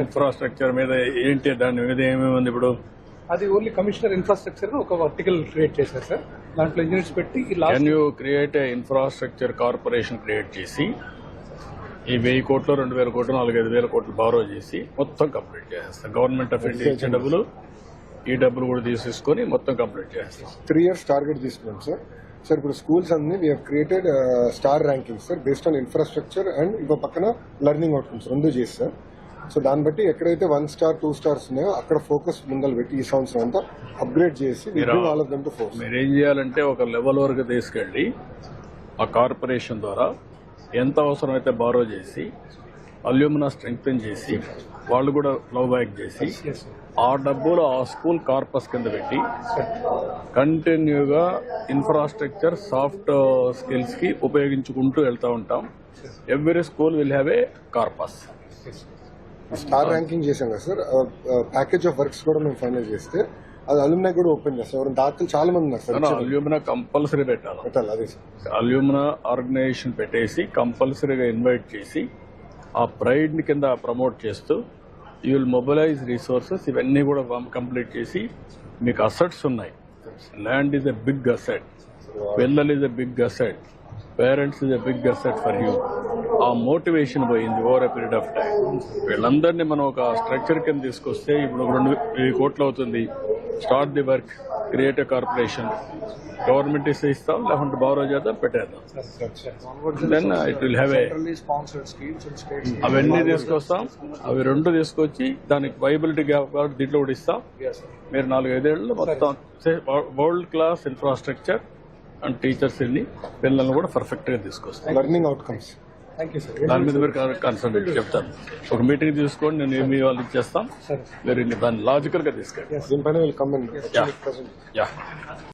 Infrastructure మీద ఏంటి, దాని మీద ఏమేమి ఉంది ఇప్పుడు? అది ఓన్లీ కమిషనర్ ఇన్ఫ్రాస్ట్రక్చర్ ఒక వర్టికల్ క్రియేట్ చేశారు సార్. దాంట్లో ఇంజనీర్స్ పెట్టి can you create infrastructure corporation create చేసి ఈ 1000 కోట్లు 2000 కోట్లు 4-5,000 కోట్లు బారో చేసి మొత్తం కంప్లీట్ చేసేస్తాం. గవర్నమెంట్ ఆఫ్ ఇండియా ఇచ్చే డబ్బులు ఈ డబ్బులు కూడా తీసేసుకొని మొత్తం కంప్లీట్ చేస్తాం. 3 years టార్గెట్ తీసుకున్నాం సార్. సార్ ఇప్పుడు స్కూల్స్ అన్ని we created star ranking sir based on infrastructure and ఇంకో పక్కన లెర్నింగ్ అవుట్కమ్స్ 2 చేసి సార్. సో దాన్ని బట్టి ఎక్కడైతే 1 star 2 stars ఉన్నాయో అక్కడ ఫోకస్ ముందలు పెట్టి ఈ సంవత్సరం అంతా అప్గ్రేడ్ చేసి మీరు ఏం చేయాలంటే ఒక లెవెల్ వరకు తీసుకెళ్లి ఆ కార్పొరేషన్ ద్వారా ఎంత అవసరమైతే బారో చేసి అల్యూమినా స్ట్రెంగ్తన్ చేసి వాళ్ళు కూడా ఫ్లో బ్యాక్ చేసి ఆ డబ్బులు ఆ స్కూల్ కార్పస్ కింద పెట్టి కంటిన్యూగా ఇన్ఫ్రాస్ట్రక్చర్ సాఫ్ట్ స్కిల్స్ కి ఉపయోగించుకుంటూ వెళ్తూ ఉంటాం. Every school will have A corpus. Star ranking చేశాం కదా సార్. ప్యాకేజ్ ఆఫ్ వర్క్స్ కూడా మేము ఫైనల్ చేస్తే అది అల్యూమినా కూడా ఓపెన్ చేస్తాం. ఎవరైనా దాతలు చాలా మంది ఉన్నారు సార్. అల్యూమినా కంపల్సరీ పెట్టాలి. అదే సార్. అల్యూమినా ఆర్గనైజేషన్ పెట్టేసి కంపల్సరీగా ఇన్వైట్ చేసి ఆ ప్రైడ్ ని కింద ప్రమోట్ చేస్తూ యూ విల్ మొబిలైజ్ రిసోర్సెస్. ఇవన్నీ కూడా కంప్లీట్ చేసి మీకు అసెట్స్ ఉన్నాయి. Land is a big asset, పిల్లలు is a big asset, parents is a big asset for you. ఆ మోటివేషన్ పోయింది over a period of time. వీళ్ళందరినీ మనం ఒక స్ట్రక్చర్ కింద తీసుకొస్తే ఇప్పుడు 2,000 కోట్లు అవుతుంది. Start the work, create a corporation. Government ఇస్తాం, లేకుంటే బారో చేద్దాం, పెట్టేద్దాం. Then it will have a అవన్నీ తీసుకొస్తాం. అవి 2 తీసుకొచ్చి దానికి వైబిలిటీ గ్యాప్ దీంట్లో కూడా ఇస్తాం. మీరు 4-5 ఏళ్ళు మొత్తం world class infrastructure and teachers పిల్లల్ని కూడా పర్ఫెక్ట్ గా తీసుకొస్తాం. లెర్నింగ్ అవుట్కమ్స్ దాని మీద మీరు కన్సల్టేట్ చెప్తాను. ఒక మీటింగ్ తీసుకోండి, నేను ఏమి వాళ్ళు ఇచ్చేస్తాం. మీరు దాన్ని లాజికల్ గా తీసుకెళ్ళి